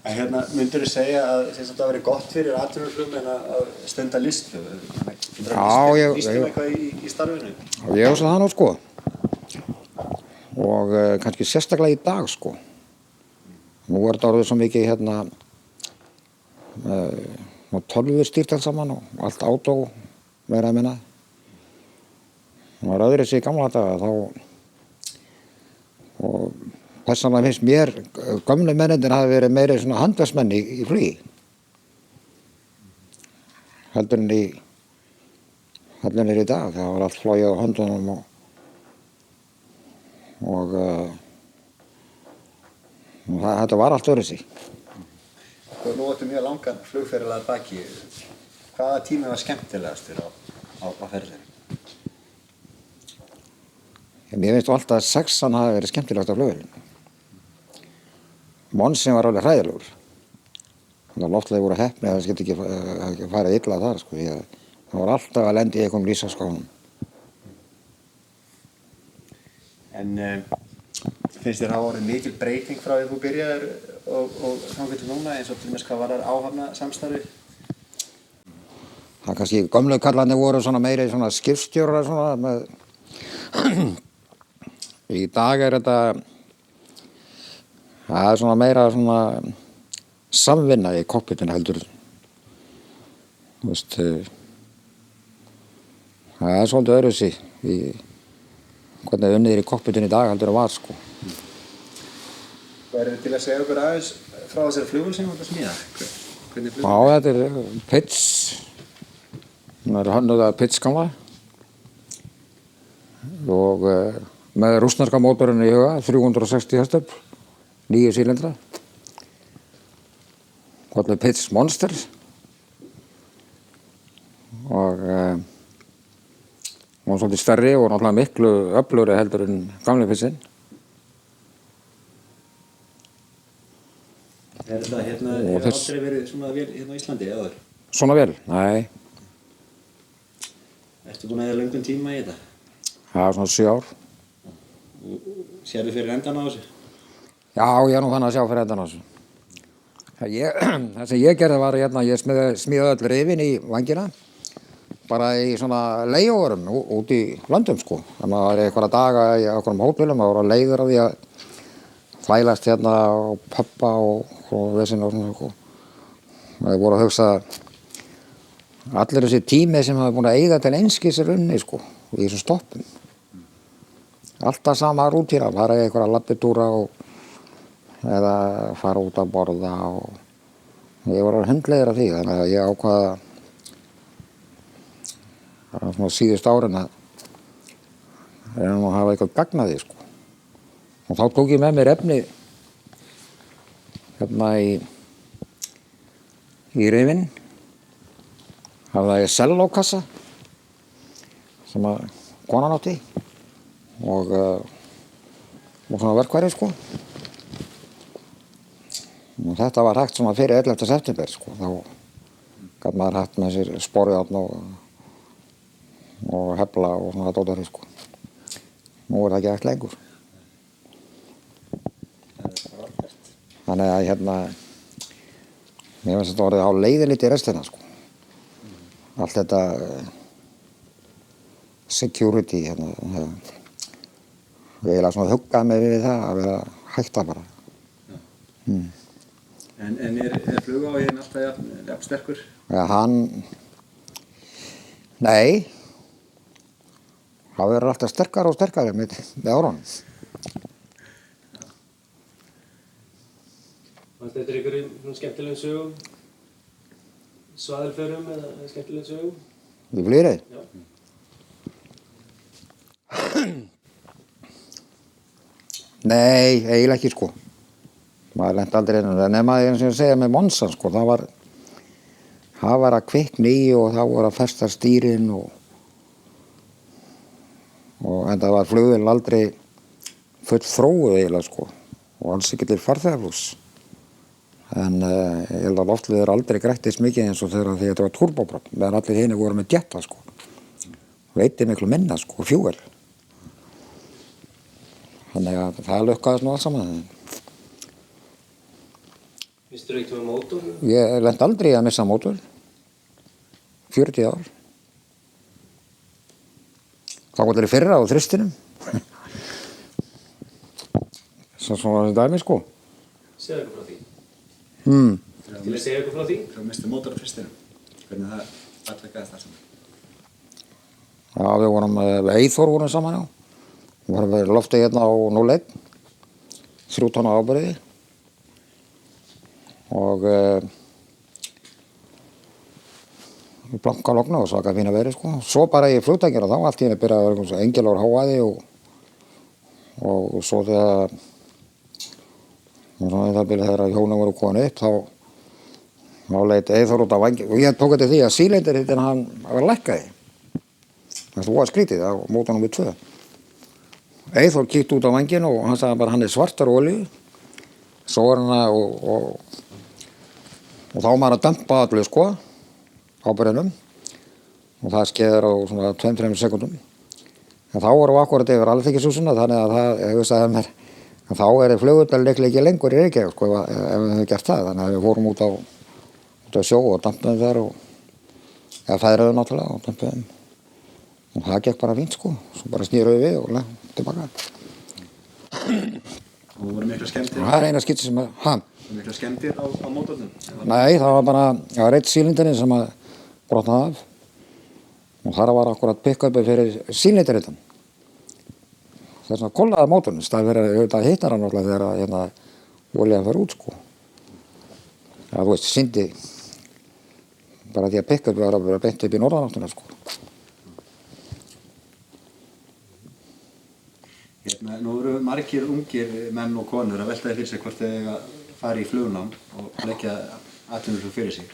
En myndirðu segja að það verið gott fyrir atvinnuflugmenn að stunda listflug? Lýstum eitthvað í starfinu? Ég hugsa það nú sko. Og kannski sérstaklega í dag sko. Nú þetta orðið svo mikið tölvustýrt allt saman og allt átó meira að minna. Það var öðru sig í gamla daga þá og persónulega finnst mér gömlu mennirnir hafi verið meiri svona handverksmenn í flugi heldur en í dag. Það var allt flogið á höndunum og þetta var allt öðru sig. Nú áttu mjög langan flugferil að baki. Hvaða tími var skemmtilegastur á ferðinni? Mér finnst alltaf að 6-an hafi verið skemmtilegast á flugvélum. Monsin var alveg hræðilegur. Loftleiðir voru heppnir að það skyldi ekki farið illa þar sko. Það var alltaf að lenda í einhverjum rísaskónum. En finnst þér hafa orðið mikil breyting frá því þú byrjaðir og þangað til núna eins og til dæmis hvað varðar áhafnasamstarfi? Það kannski gömlu kallarnir voru svona meiri svona skipstjórar svona með í dag þetta það svona meira svona samvinna í kokpitinu heldur. Það svolítið öðruvísi í hvernig unnið í kokpitinu í dag heldur það var sko. Hvað til að segja okkur aðeins frá þessari flugvél sem þú ert að smíða? Hvernig flugvél? Já, þetta Pitts. Það hönnuð að Pitts gamla og með rússneska mótorinn í huga, 360 hestöfl, 9 sílindra. Kallað Pitts Monster. Og hún var svolítið stærri og náttúrulega miklu öflugri heldur en gamli Pittsinn. Þetta hefur aldrei verið svona vél hérna á Íslandi áður? Svona vél? Nei. Ertu búin að eða löngum tíma í þetta? Það var svona 7 ár. Sérðu fyrir endan á þessu? Já, ég nú fann að sjá fyrir endan á þessu. Það sem ég gerði var ég smíðaði öll rifin í vangina bara í svona leigurum út í löndum sko. Þannig að það var einhverja daga í einhverjum hótelum, það voru leiður á því að þvælast hérna og pubba og vesinn og svona sko. Það voru að hugsa allir þessi tími sem hafa búin að eyða til einskis runni sko í þessum stoppum. Alltaf sama rútína, fara í einhverja labbitúra eða fara út að borða og ég var hundleiður af því, þannig að ég ákvaða svona síðust árin að reyna að hafa eitthvað gagn að því sko. Og þá tók ég með mér efni hérna í rifinn. Hafði ég sellókassa sem að konan átti og svona verkværi sko. Og þetta var hægt svona fyrir 11. september sko. Þá gat maður hægt með sér sporjárn og hefla og svona dótari sko. Nú það ekki hægt lengur. Þannig að mér finnst þetta orðið á leiðinlítið í restina sko. Allt þetta security ég eiginlega svona huggaði mig við það að vera hætta bara. En er flugáhuginn alltaf jafn sterkur? Ja, nei. Það verður alltaf sterkari og sterkari með árunum. Fannst þetta einhverjum skemmtilegum sögum? Svaðilförum eða skemmtilegum sögum? Í flugið? Já. Nei, eiginlega ekki sko. Maður lenti aldrei nema eins og ég segja með Monsan sko. Það var að kvikna í og það voru að festa stýrin og en það var flugvél aldrei full þróuð eiginlega sko. Og alls ekki til farþegaflugs. En ég held að loftleiðir aldrei grættist mikið eins og þegar þetta var turboprop. Meðan allir hinir voru með jetta sko. Veitið miklu minna sko, fjúel. Þannig að það lukkaðist nú allt saman. Misstu ekki með mótor? Ég lent aldrei að missa mótor. 40 ár. Þá var þetta í fyrra á þristinum. Svona dæmi sko. Segðu eitthvað frá því. Til að segja eitthvað frá því? Þú misti mótor á þristinum. Hvernig það atveikaðist það saman? Já, við vorum með Eyþór vorum saman, já. Við vorum við loftið hérna á 01. 3 tonna ábyrgði. Og blanka logna og svaka fína verið, sko. Svo bara í flugtækjur og þá allt í henni byrjaði að vera engilegur háaði og svo þegar þegar hjónum voru komin upp, þá leit Eyþór út á vangi og ég tók eftir því að sílindirhitinn hann var lækkaði. Það var skrítið á mótor númer 2. Eyþór kíkti út á vanginn og hann sagði bara hann svartar olíu. Svo var hann og þá var maður að dempa allir sko á byrjunum og það skeiðir á svona 2-3 sekundum. En þá vorum við akkurat yfir Alþingishúsinu þannig að það, ég veist að þá flugvöllurinn líklega ekki lengur í Reykjavík sko ef við hefum gert það. Þannig að við fórum út á sjó og dampaðum þar eða fæðruðum náttúrulega og dampaðum. Og það gekk bara fínt sko, svo bara snýruðu við og tilbaka. Og voru mikla skemmtir? Það er eina skipti sem Voru mikla skemmtir á mótornum? Nei, það var bara, það var eitt sílindarinn sem að brotnaði af. Og þar var akkurat pick-upið fyrir sílindarinn. Það er svona kollaði mótornum, það verið að hitnar hann náttúrulega þegar hérna olían fer út sko. Það þú veist, syndi bara því að pick-upið var að vera beint upp í norðanáttuna sko. Nú eru margir ungir menn og konur að veltaði fyrir sig hvort þeir eiga að fara í flugnám og leggja atvinnuflug fyrir sig.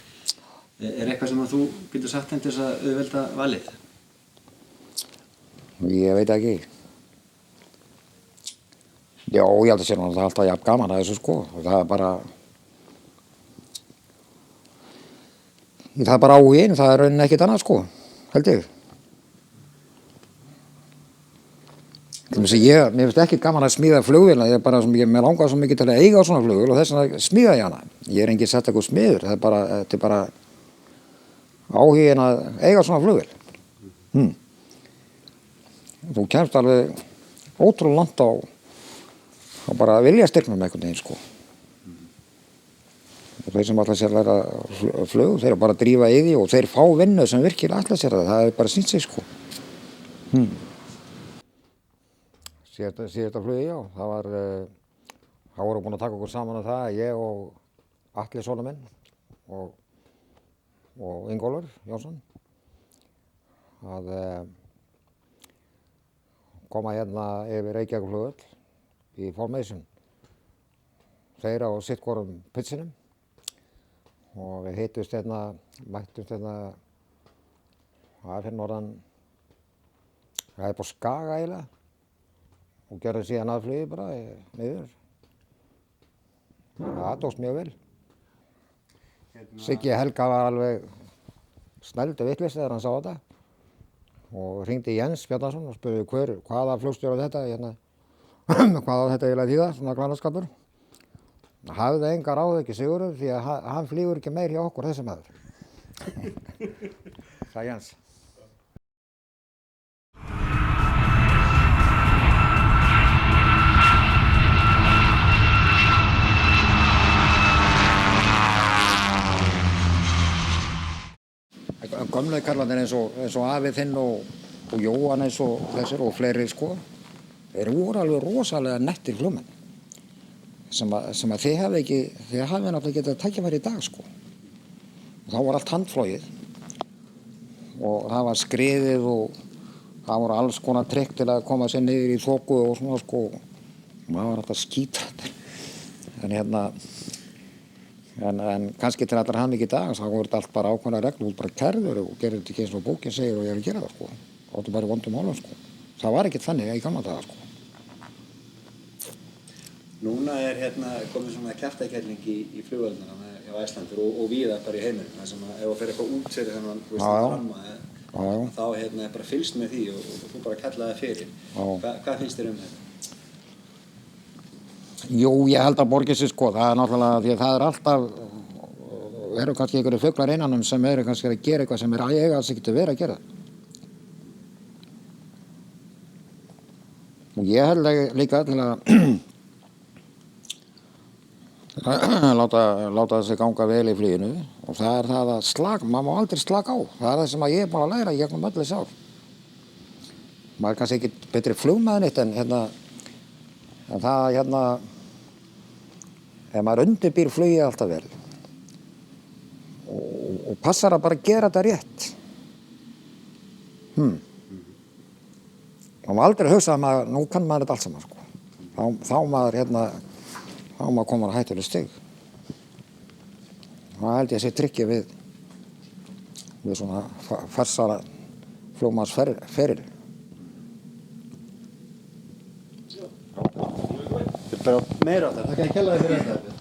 Er eitthvað sem að þú getur sagt henni til þess að auðvelda valið? Ég veit ekki. Já, ég held að sé það alltaf jafn gaman að þessu sko. Það er bara áhuginn, það er raunin ekkert annað sko, held ég. Mér finnst ekki gaman að smíða flugvél, mér langar svo mikið til að eiga svona flugvél og þess vegna smíða ég hana. Ég er engin sérstakur smiður, þetta er bara áhuginn að eiga svona flugvél. Þú kemst alveg ótrúlega langt á bara viljastyrknum einhvern veginn sko. Og þeir sem ætla sér að læra flug, þeir eru bara að drífa í því og þeir fá vinnu sem virkilega ætla sér það er bara sýnt sig sko. Síðasta flugi, já, það voru búin að taka okkur saman það, ég og Atli sonur minn og Ingólfur Jónsson að koma hérna yfir Reykjavíkurflugvöll í formation. Þeir á sitt hvorum pitsinum og við mættumst hérna það fyrir norðan, það er på Skaga eiginlega. Og gerði síðan aðflugi bara niður. Það tókst mjög vel. Siggi Helga var alveg snældu vitlaus þegar hann sá þetta og hringdi Jens Bjarnason og spurði hvaða flugstjóri þetta hvað á þetta eiginlega þýða, svona glannaskapur. Hafði engar áður ekki Sigurður því að hann flýgur ekki meir hjá okkur þessi maður. Sagði Jens. Gömlu karlarnir eins og afi þinn og Jóhann eins og þessir og fleiri sko, þeir voru alveg rosalega nettir flugmenn sem að þið hafi náttúrulega getað tækifæri í dag sko. Og þá var allt handflogið og það var skriðið og það voru alls konar trikk til að koma sér niður í þoku og svona sko og maður var alltaf skítrætt. En kannski til allar hann ekki í dag, þá voru þetta allt bara ákveðna reglur, bara kærður og gerir þetta ekki eins og bókin segir og ég er að gera það sko. Það var bara í vondum málum sko. Það var ekkert þannig í gamla daga sko. Núna er komið svona kjaftakerling í flugvélina hjá Icelandair og víða bara í heiminum. Það sem að ef það fer eitthvað út sér þennan ramma, þá er bara fylgst með því og þú bara kallaði það fyrir. Hvað finnst þér um þetta? Jú, ég held að borgi sig sko, það er náttúrulega því að það er alltaf, eru kannski einhverju fuglar innanum sem eru kannski að gera eitthvað sem er eiga alls ekki verið að gera. Og ég held líka til að láta þessi ganga vel í fluginu og það er það að maður má aldrei slaka á. Það er það sem ég er búin að læra í gegnum öll þessi ár. Maður er kannski ekki betri flugmaður neitt en það ef maður undirbýr flugið alltaf vel og passar að bara gera þetta rétt. Og maður aldrei hugsa að nú kann maður þetta allt saman sko. Þá maður komur að hættuleg stig. Það held ég að sé tryggja við svona farsara flugmannsferil. Bara meira á það, þakka ég kærlega fyrir þetta.